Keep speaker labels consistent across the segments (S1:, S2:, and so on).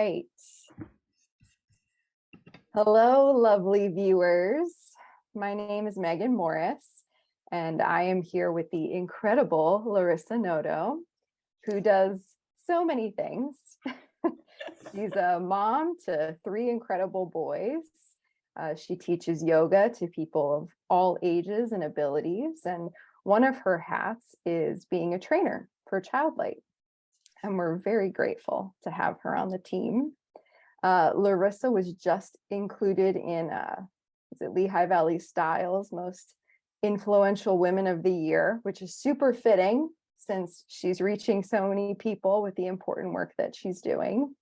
S1: right. Hello, lovely viewers. My name is Megan Morris, and I am here with the incredible Larissa Noto, who does so many things. She's a mom to 3 incredible boys. She teaches yoga to people of all ages and abilities, and one of her hats is being a trainer for ChildLight. And we're very grateful to have her on the team. Larissa was just included in Lehigh Valley Style's most influential women of the year, which is super fitting since she's reaching so many people with the important work that she's doing.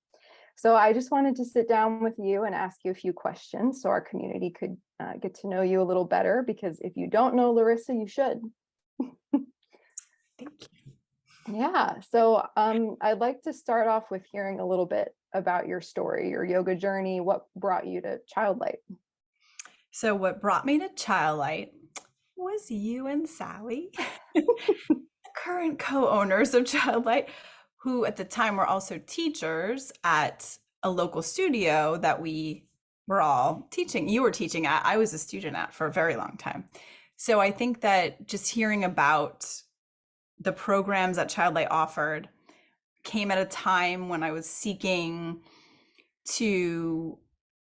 S1: So I just wanted to sit down with you and ask you a few questions so our community could get to know you a little better, because if you don't know Larissa, you should.
S2: Thank you.
S1: Yeah, so I'd like to start off with hearing a little bit about your story, your yoga journey. What brought you to ChildLight?
S2: So what brought me to ChildLight was you and Sally, current co-owners of ChildLight, who at the time were also teachers at a local studio that we were all teaching. You were teaching at, I was a student at for a very long time. So I think that just hearing about the programs that ChildLight offered came at a time when I was seeking to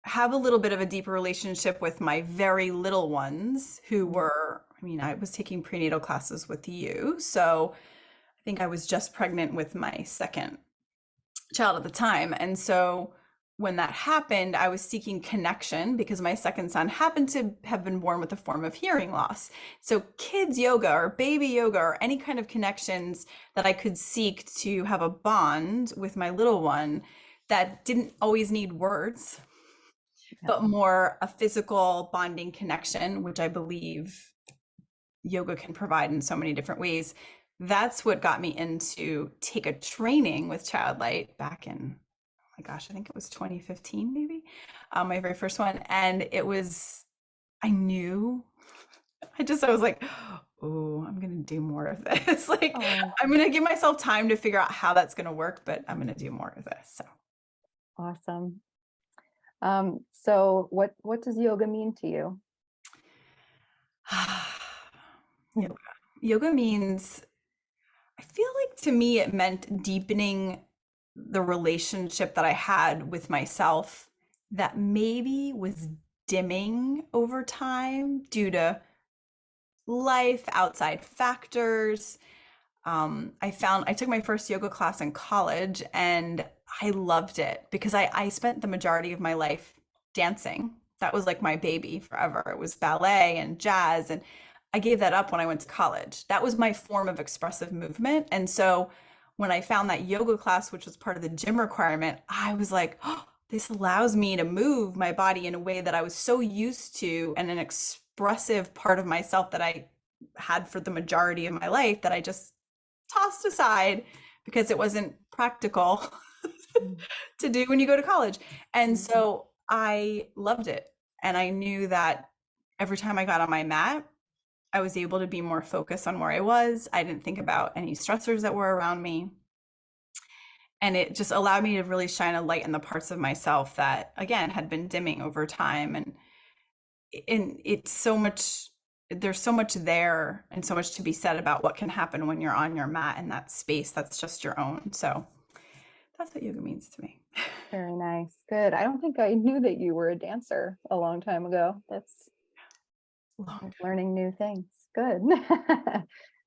S2: have a little bit of a deeper relationship with my very little ones who were, I was taking prenatal classes with you. So I think I was just pregnant with my second child at the time. And so when that happened, I was seeking connection because my second son happened to have been born with a form of hearing loss. So kids yoga or baby yoga or any kind of connections that I could seek to have a bond with my little one that didn't always need words, but more a physical bonding connection, which I believe yoga can provide in so many different ways. That's what got me into take a training with ChildLight back in, oh my gosh, I think it was 2015, maybe, my very first one. And it was, I was like, oh, I'm going to do more of this. I'm going to give myself time to figure out how that's going to work, but I'm going to do more of this. So
S1: awesome. So what does yoga mean to you?
S2: Yoga means, I feel like to me, it meant deepening the relationship that I had with myself that maybe was dimming over time due to life, outside factors. I took my first yoga class in college and I loved it because I spent the majority of my life dancing. That was like my baby forever. It was ballet and jazz, and I gave that up when I went to college. That was my form of expressive movement. And so when I found that yoga class, which was part of the gym requirement, I was like, oh, this allows me to move my body in a way that I was so used to, and an expressive part of myself that I had for the majority of my life that I just tossed aside because it wasn't practical to do when you go to college. And so I loved it. And I knew that every time I got on my mat, I was able to be more focused on where I was. I didn't think about any stressors that were around me. And it just allowed me to really shine a light in the parts of myself that, again, had been dimming over time. And it's so much, there's so much there and so much to be said about what can happen when you're on your mat in that space that's just your own. So that's what yoga means to me.
S1: Very nice. Good. I don't think I knew that you were a dancer a long time ago. That's learning new things. Good.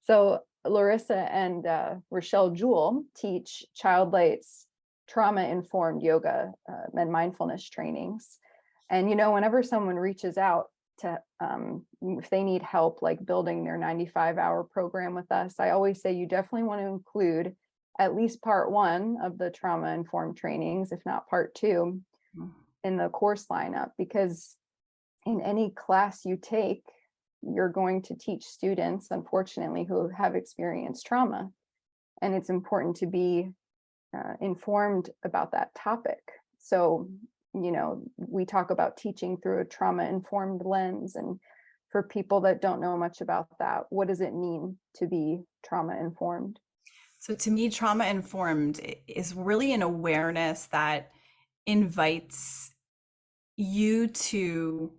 S1: So Larissa and Rochelle Jewell teach ChildLight's trauma-informed yoga and mindfulness trainings. And, whenever someone reaches out to, if they need help, like building their 95-hour program with us, I always say you definitely want to include at least part 1 of the trauma-informed trainings, if not part 2, in the course lineup, because in any class you take, you're going to teach students, unfortunately, who have experienced trauma. And it's important to be informed about that topic. So, we talk about teaching through a trauma-informed lens. And for people that don't know much about that, what does it mean to be trauma-informed?
S2: So to me, trauma-informed is really an awareness that invites you to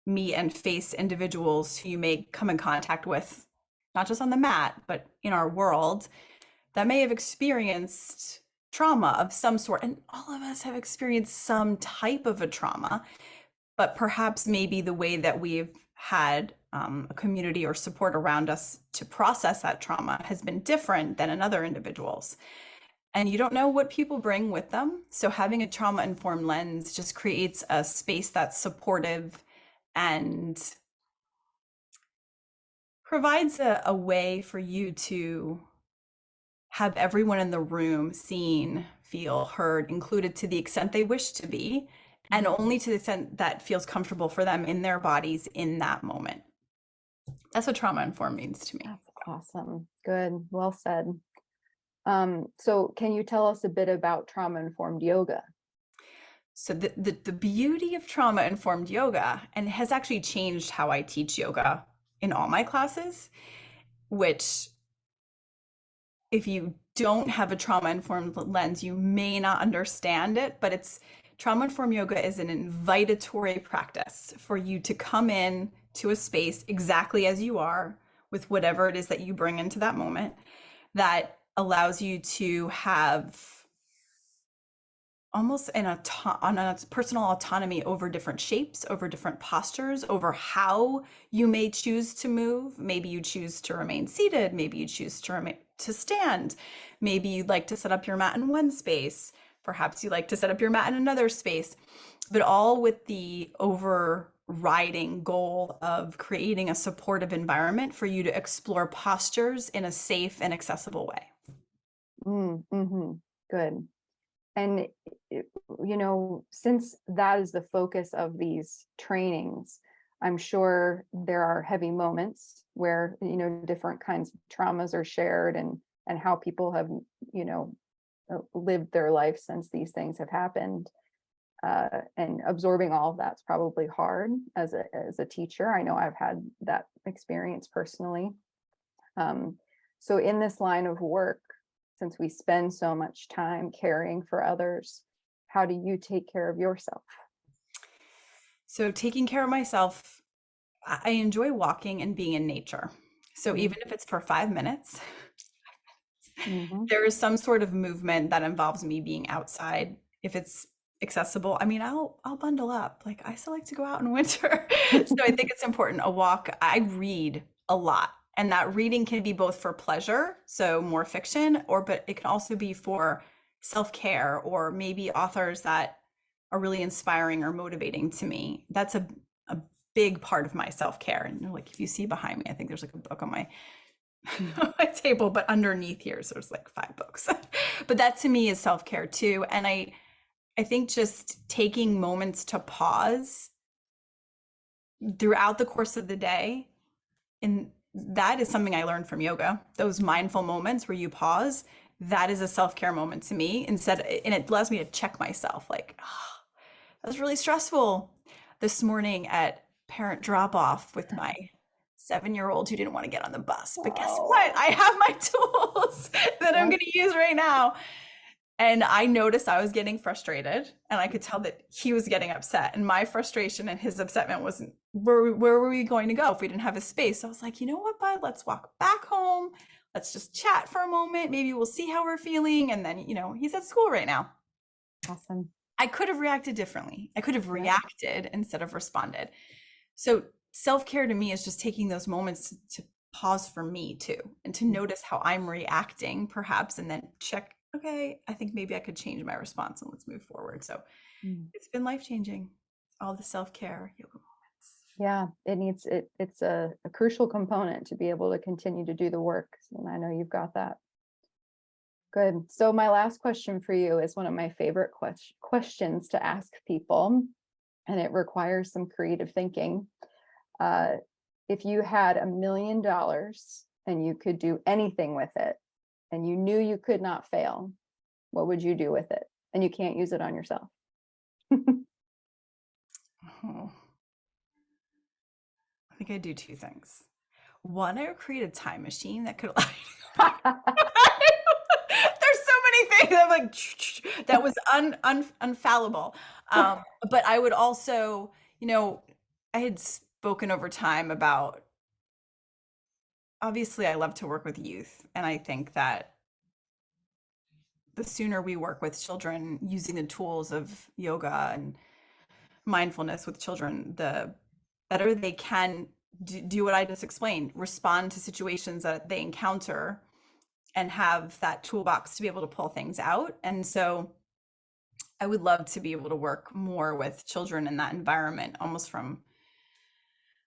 S2: meet and face individuals who you may come in contact with, not just on the mat, but in our world, that may have experienced trauma of some sort. And all of us have experienced some type of a trauma, but perhaps maybe the way that we've had a community or support around us to process that trauma has been different than in other individuals. And you don't know what people bring with them. So having a trauma-informed lens just creates a space that's supportive and provides a way for you to have everyone in the room seen, feel heard, included to the extent they wish to be, and only to the extent that feels comfortable for them in their bodies in that moment. That's what trauma informed means to me.
S1: That's awesome. Good. Well said. So can you tell us a bit about trauma-informed yoga?
S2: So the beauty of trauma informed yoga, and it has actually changed how I teach yoga in all my classes, which if you don't have a trauma informed lens, you may not understand it, but it's trauma informed yoga is an invitatory practice for you to come in to a space exactly as you are with whatever it is that you bring into that moment that allows you to have almost on a personal autonomy over different shapes, over different postures, over how you may choose to move. Maybe you choose to remain seated. Maybe you choose to stand. Maybe you'd like to set up your mat in one space. Perhaps you like to set up your mat in another space, but all with the overriding goal of creating a supportive environment for you to explore postures in a safe and accessible way.
S1: Mm-hmm. Good. And, since that is the focus of these trainings, I'm sure there are heavy moments where, different kinds of traumas are shared and how people have, lived their life since these things have happened. And absorbing all of that's probably hard as a teacher. I know I've had that experience personally. So in this line of work, since we spend so much time caring for others, how do you take care of yourself?
S2: So taking care of myself, I enjoy walking and being in nature. So even if it's for 5 minutes, there is some sort of movement that involves me being outside. If it's accessible, I mean, I'll bundle up. Like I still like to go out in winter. So I think it's important. A walk. I read a lot. And that reading can be both for pleasure, so more fiction, but it can also be for self-care or maybe authors that are really inspiring or motivating to me. That's a big part of my self-care. And like if you see behind me, I think there's like a book on my my table, but underneath here, so there's like 5 books. But that to me is self-care too. And I think just taking moments to pause throughout the course of the day, and that is something I learned from yoga. Those mindful moments where you pause, that is a self-care moment to me and it allows me to check myself like, oh, that was really stressful this morning at parent drop-off with my 7-year-old who didn't want to get on the bus. But guess what? I have my tools that I'm going to use right now. And I noticed I was getting frustrated and I could tell that he was getting upset, and my frustration and his upsetment wasn't where were we going to go if we didn't have a space. So I was like, you know what, bud, let's walk back home. Let's just chat for a moment. Maybe we'll see how we're feeling. And then, he's at school right now.
S1: Awesome.
S2: I could have reacted differently. I could have reacted instead of responded. So self-care to me is just taking those moments to pause for me too, and to notice how I'm reacting perhaps, and then check, okay, I think maybe I could change my response and let's move forward. So it's been life-changing, all the self-care yoga moments.
S1: Yeah, it's a crucial component to be able to continue to do the work. And I know you've got that. Good. So my last question for you is one of my favorite questions to ask people, and it requires some creative thinking. If you had $1 million and you could do anything with it, and you knew you could not fail, what would you do with it? And you can't use it on yourself.
S2: I think I'd do 2 things. One, I would create a time machine that could there's so anything. I'm like, that was unfallible. But I would also, I had spoken over time about, obviously, I love to work with youth. And I think that the sooner we work with children using the tools of yoga and mindfulness with children, the better they can do what I just explained, respond to situations that they encounter and have that toolbox to be able to pull things out. And so I would love to be able to work more with children in that environment, almost from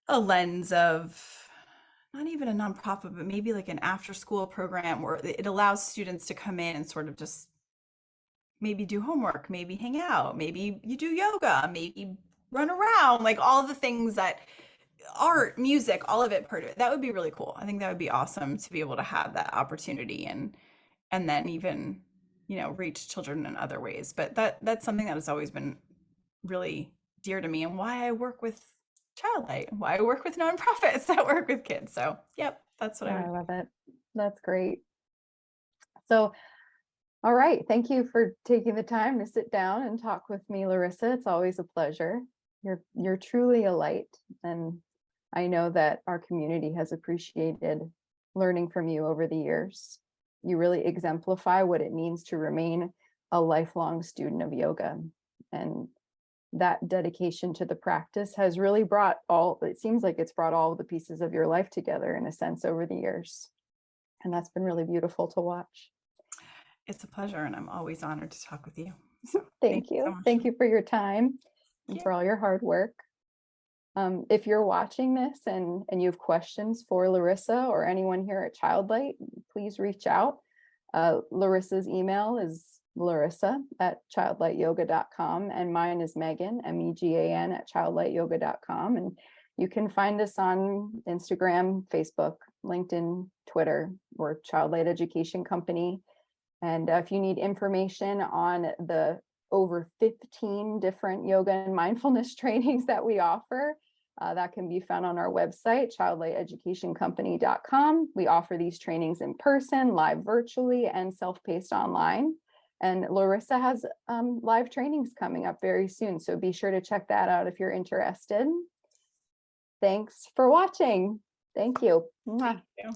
S2: a lens of not even a nonprofit, but maybe like an after school program where it allows students to come in and sort of just maybe do homework, maybe hang out, maybe you do yoga, maybe run around, like all the things that art, music, all of it part of it. That would be really cool. I think that would be awesome to be able to have that opportunity and then even, reach children in other ways. But that's something that has always been really dear to me and why I work with ChildLight, why I work with nonprofits that work with kids. So, yep, that's what I
S1: Yeah,
S2: would
S1: I
S2: do.
S1: love it. That's great. So, all right. Thank you for taking the time to sit down and talk with me, Larissa. It's always a pleasure. You're truly a light, and I know that our community has appreciated learning from you over the years. You really exemplify what it means to remain a lifelong student of yoga. And that dedication to the practice has really it seems like it's brought all the pieces of your life together in a sense over the years. And that's been really beautiful to watch.
S2: It's a pleasure, and I'm always honored to talk with you. So, thank
S1: Thank
S2: you so
S1: you.
S2: much.
S1: Thank you for your time and
S2: Yeah.
S1: for all your hard work. If you're watching this and you have questions for Larissa or anyone here at ChildLight, please reach out. Larissa's email is larissa@childlightyoga.com, and mine is Megan, MEGAN, @childlightyoga.com. And you can find us on Instagram, Facebook, LinkedIn, Twitter. We're ChildLight Education Company. And if you need information on the over 15 different yoga and mindfulness trainings that we offer, that can be found on our website, childlighteducationcompany.com. We offer these trainings in person, live virtually, and self-paced online. And Larissa has live trainings coming up very soon, so be sure to check that out if you're interested. Thanks for watching. Thank you. Mwah.
S2: Thank you.